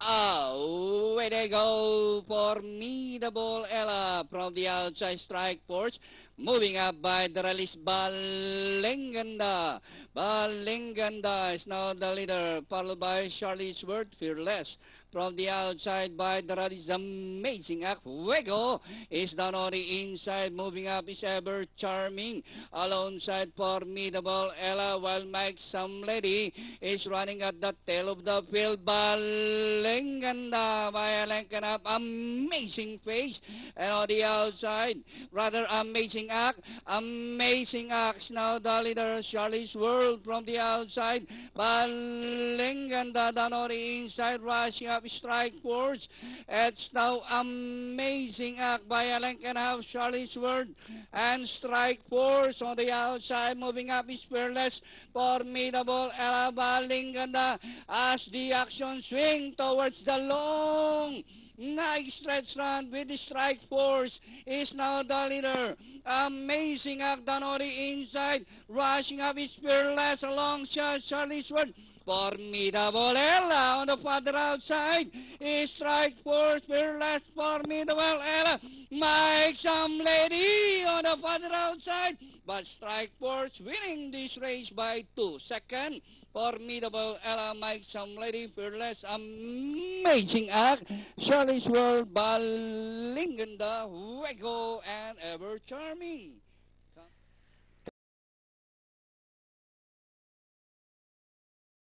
Away they go. Formidable Ella from the outside strike force. Moving up by the release Balenganda. Balenganda is now the leader, followed by Charlie Sword, Fearless. From the outside by the release Amazing Act. Fuego is down on the inside. Moving up is Ever Charming. Alongside Formidable Ella, while Mike Some Lady is running at the tail of the field. Balenganda by Alenkan up. Amazing face. And on the outside, rather Amazing Act. Amazing Acts now the leader. Charlie's World from the outside. Balenganda down on the inside. Rushing up strike force. It's now Amazing Act by Alenkan up. Charlie's World and strike force on the outside. Moving up is Fearless. Formidable Ella Balenganda as the action swing towards the long nice stretch run with the strike force is now the leader. Amazing Act down on the inside. Rushing up is Fearless alongside Charlie's Word. Formidable Ella on the further outside is strike force. Fearless Formidable Ella. Mike Some Lady on the further outside. But strike force winning this race by 2 seconds. Formidable Ella, Mike Some Lady, Fearless, Amazing Act, Charlie's World, Balinganda, Fuego, and Ever Charming.